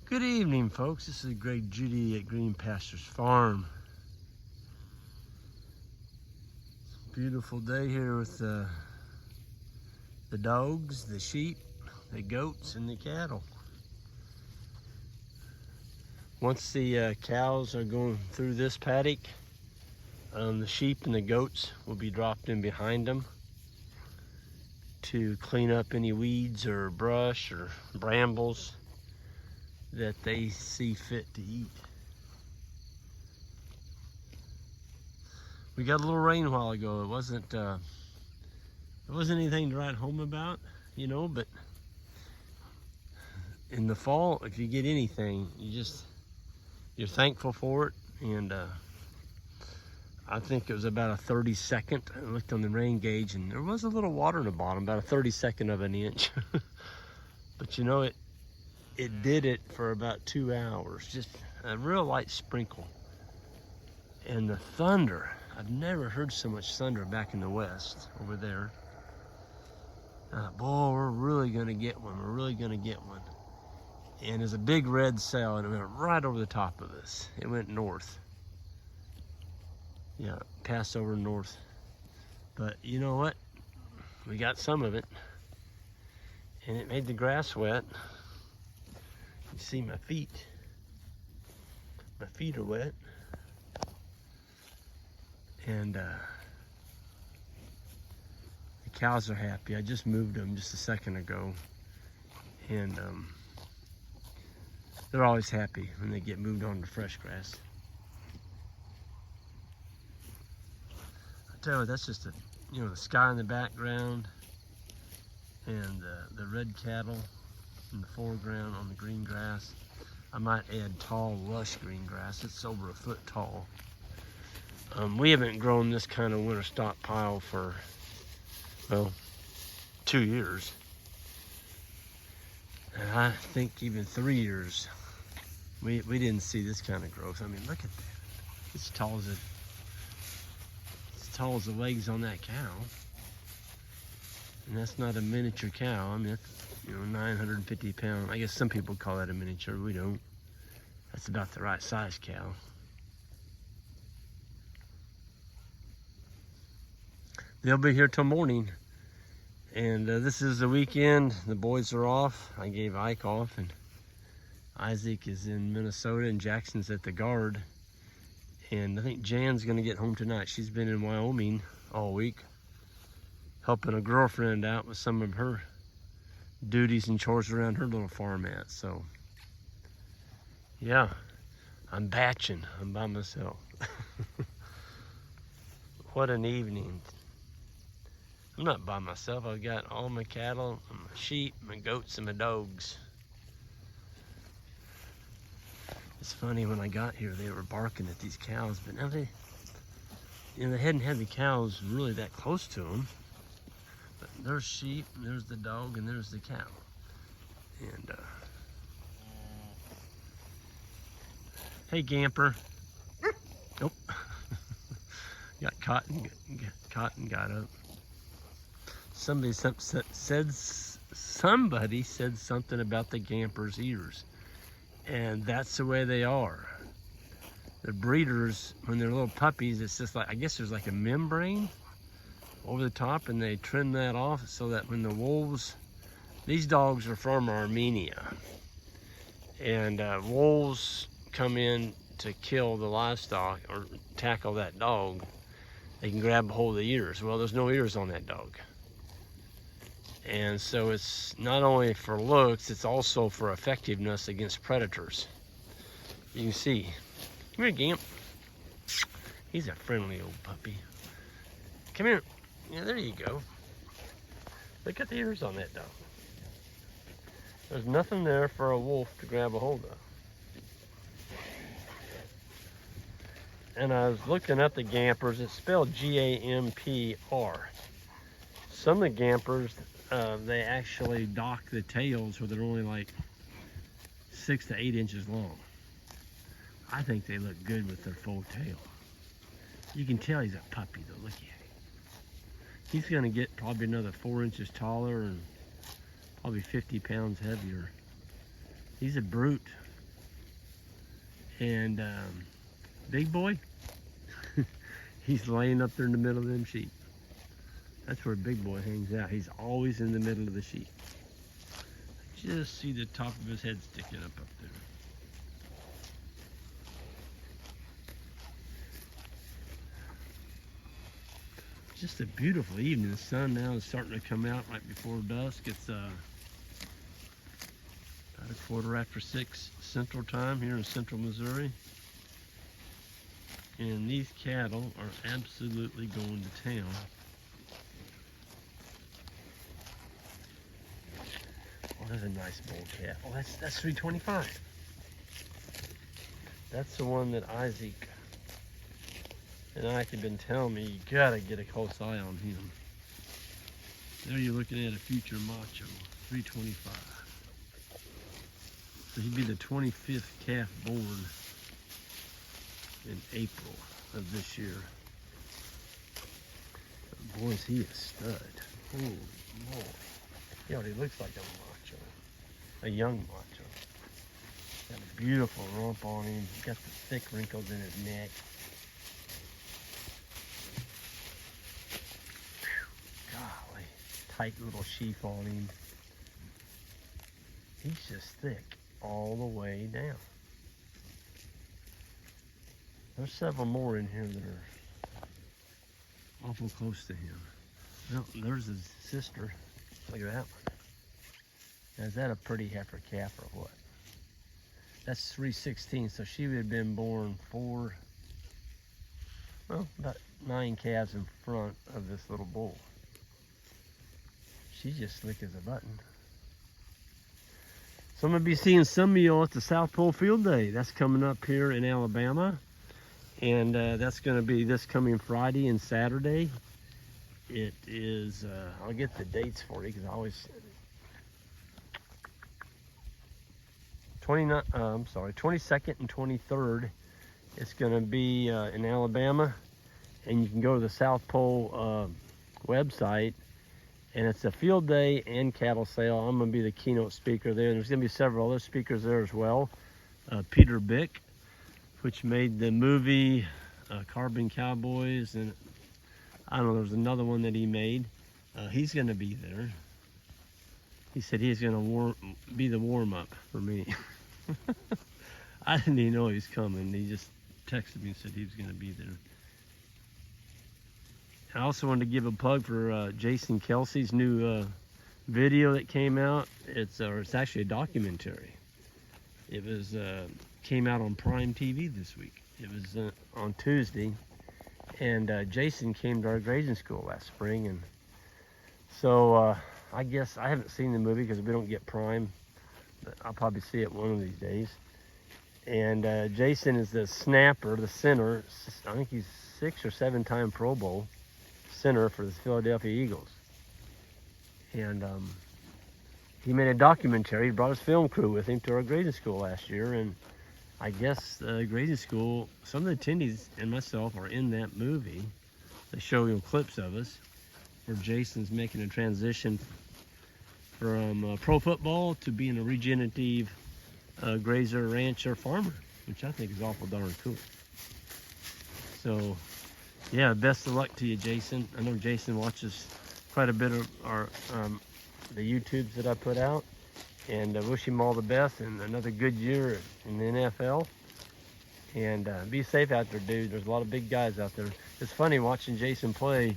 Good evening, folks. This is Greg Judy at Green Pastures Farm. Beautiful day here with the dogs, the sheep, the goats, and the cattle. Once the cows are going through this paddock, the sheep and the goats will be dropped in behind them to clean up any weeds or brush or brambles that they see fit to eat. We got a little rain a while ago. It wasn't anything to write home about, you know, but in the fall, if you get anything, you're thankful for it. And I think it was about a 32nd. I looked on the rain gauge and there was a little water in the bottom, about a 32nd of an inch. But you know, it did it for about 2 hours, just a real light sprinkle. And the thunder, I've never heard so much thunder back in the west over there. Boy, we're really gonna get one. We're really gonna get one. And there's a big red sail and it went right over the top of us. It went north. Yeah, passed over north. But you know what? We got some of it. And it made the grass wet. You see my feet. My feet are wet. And the cows are happy. I just moved them just a second ago. And they're always happy when they get moved on to fresh grass. I tell you what, that's just the sky in the background and the red cattle in the foreground on the green grass. I might add tall, lush green grass. It's over 1 foot tall. We haven't grown this kind of winter stockpile for, well, 2 years. And I think even 3 years, we didn't see this kind of growth. I mean, look at that. It's as tall as the legs on that cow. And that's not a miniature cow. I mean, that's, 950 pounds. I guess some people call that a miniature. We don't. That's about the right size cow. They'll be here till morning. And this is the weekend. The boys are off. I gave Ike off, and Isaac is in Minnesota, and Jackson's at the guard. And I think Jan's gonna get home tonight. She's been in Wyoming all week, helping a girlfriend out with some of her duties and chores around her little farmette. So yeah, I'm batching. I'm by myself. What an evening. I'm not by myself. I've got all my cattle, my sheep, my goats, and my dogs. It's funny, when I got here, they were barking at these cows, but now they hadn't had the cows really that close to them. But there's sheep, and there's the dog, and there's the cow. And hey, Gamper. Nope. Got caught and got up. Somebody said something about the Gamper's ears, and that's the way they are. The breeders, when they're little puppies, it's just like, I guess there's like a membrane over the top, and they trim that off so that when the wolves, these dogs are from Armenia, and wolves come in to kill the livestock or tackle that dog, they can grab a hold of the ears. Well, there's no ears on that dog. And so it's not only for looks, it's also for effectiveness against predators. You can see. Come here, Gamp. He's a friendly old puppy. Come here. Yeah, there you go. Look at the ears on that dog. There's nothing there for a wolf to grab a hold of. And I was looking at the Gampers. It's spelled G-A-M-P-R. Some of the Gampers, they actually dock the tails where they're only like 6 to 8 inches long. I think they look good with their full tail. You can tell he's a puppy though, look at him. He's gonna get probably another 4 inches taller and probably 50 pounds heavier. He's a brute. And big boy, he's laying up there in the middle of them sheep. That's where big boy hangs out. He's always in the middle of the sheep. Just see the top of his head sticking up there. Just a beautiful evening. The sun now is starting to come out right before dusk. It's about 6:15 Central Time here in Central Missouri. And these cattle are absolutely going to town. Oh, that's a nice bull calf. Oh, that's 325. That's the one that Isaac and Ike have been telling me you gotta get a close eye on him. There you're looking at a future macho, 325. So he'd be the 25th calf born in April of this year. But boy, is he a stud. Holy moly. He already looks like a macho, a young macho. Got a beautiful rump on him. He's got the thick wrinkles in his neck. Golly, tight little sheath on him. He's just thick all the way down. There's several more in here that are awful close to him. Well, there's his sister. Look at that one. Now, is that a pretty heifer calf or what? That's 316, so she would have been born about 9 calves in front of this little bull. She's just slick as a button. So I'm going to be seeing some of y'all at the South Pole Field Day. That's coming up here in Alabama. And that's going to be this coming Friday and Saturday. It is, I'll get the dates for you because I always, 22nd and 23rd. It's going to be in Alabama. And you can go to the South Pole website. And it's a field day and cattle sale. I'm going to be the keynote speaker there. And there's going to be several other speakers there as well. Peter Bick, which made the movie Carbon Cowboys, and I don't know, there's another one that he made. He's going to be there. He said he's going to be the warm-up for me. I didn't even know he was coming. He just texted me and said he was going to be there. I also wanted to give a plug for Jason Kelsey's new video that came out. It's actually a documentary. It was came out on Prime TV this week. It was on Tuesday, and Jason came to our grazing school last spring, and so I guess I haven't seen the movie because we don't get Prime, but I'll probably see it one of these days. And Jason is the snapper, the center. I think he's 6 or 7 time Pro Bowl center for the Philadelphia Eagles. And he made a documentary. He brought his film crew with him to our grazing school last year, and I guess the grazing school, some of the attendees and myself are in that movie. They show clips of us where Jason's making a transition from pro football to being a regenerative grazer, rancher, farmer, which I think is awful darn cool. So, yeah, best of luck to you, Jason. I know Jason watches quite a bit of our the YouTubes that I put out, and wish him all the best and another good year in the NFL. And be safe out there, dude. There's a lot of big guys out there. It's funny watching Jason play.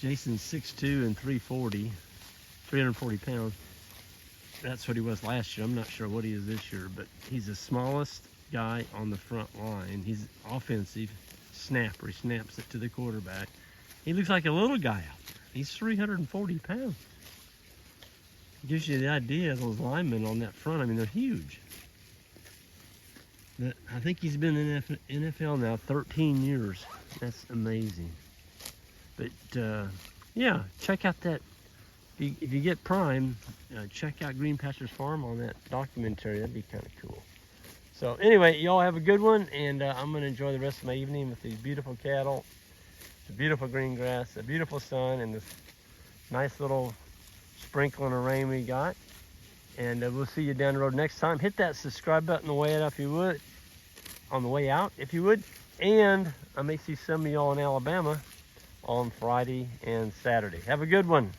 Jason's 6'2" and 340 pounds. That's what he was last year. I'm not sure what he is this year, but he's the smallest guy on the front line. He's offensive snapper. He snaps it to the quarterback. He looks like a little guy out there. He's 340 pounds. Gives you the idea of those linemen on that front. I mean, they're huge. But I think he's been in NFL now 13 years. That's amazing. But yeah, check out that. If you get Prime, check out Green Pastures Farm on that documentary. That'd be kind of cool. So anyway, y'all have a good one, and I'm going to enjoy the rest of my evening with these beautiful cattle, the beautiful green grass, the beautiful sun, and this nice little sprinkling of rain we got. And we'll see you down the road next time. Hit that subscribe button away up if you would. on the way out, if you would. And I may see some of y'all in Alabama on Friday and Saturday. Have a good one.